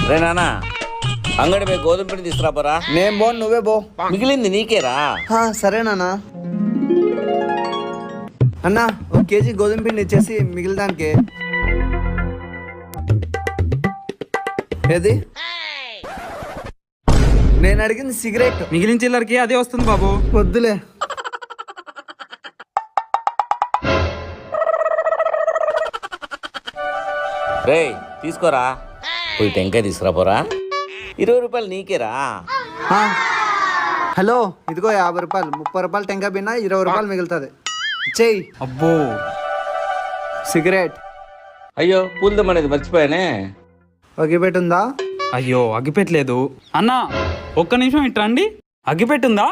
రే నానా అంగడి పోయి గోధుమ పిండి తీసుకురాపరా. నేను బో నువ్వే బో. మిగిలింది నీకేరా. సరేనా అన్న 1 కేజీ గోధుమ పిండి ఇచ్చేసి మిగిలిదానికి. ఏది నేను అడిగింది సిగరెట్. మిగిలిన చిల్లరకి అదే వస్తుంది బాబు. వద్దులే. రే తీసుకోరా. పోయి టెంకాయ తీసుకురాపోరా. 20 రూపాయలు నీకేరా. హలో ఇదిగో 50 రూపాయలు. 30 రూపాయలు టెంకాయ బిన్నా 20 రూపాయలు మిగులుతుంది. చెయ్యి. అబ్బో సిగరెట్. అయ్యో పూలదం అనేది మర్చిపోయానే. ఒగిపెట్టుందా? అయ్యో అగ్గిపెట్టలేదు అన్నా. ఒక్క నిమిషం ఇట్రా అండి. అగ్గిపెట్టుందా?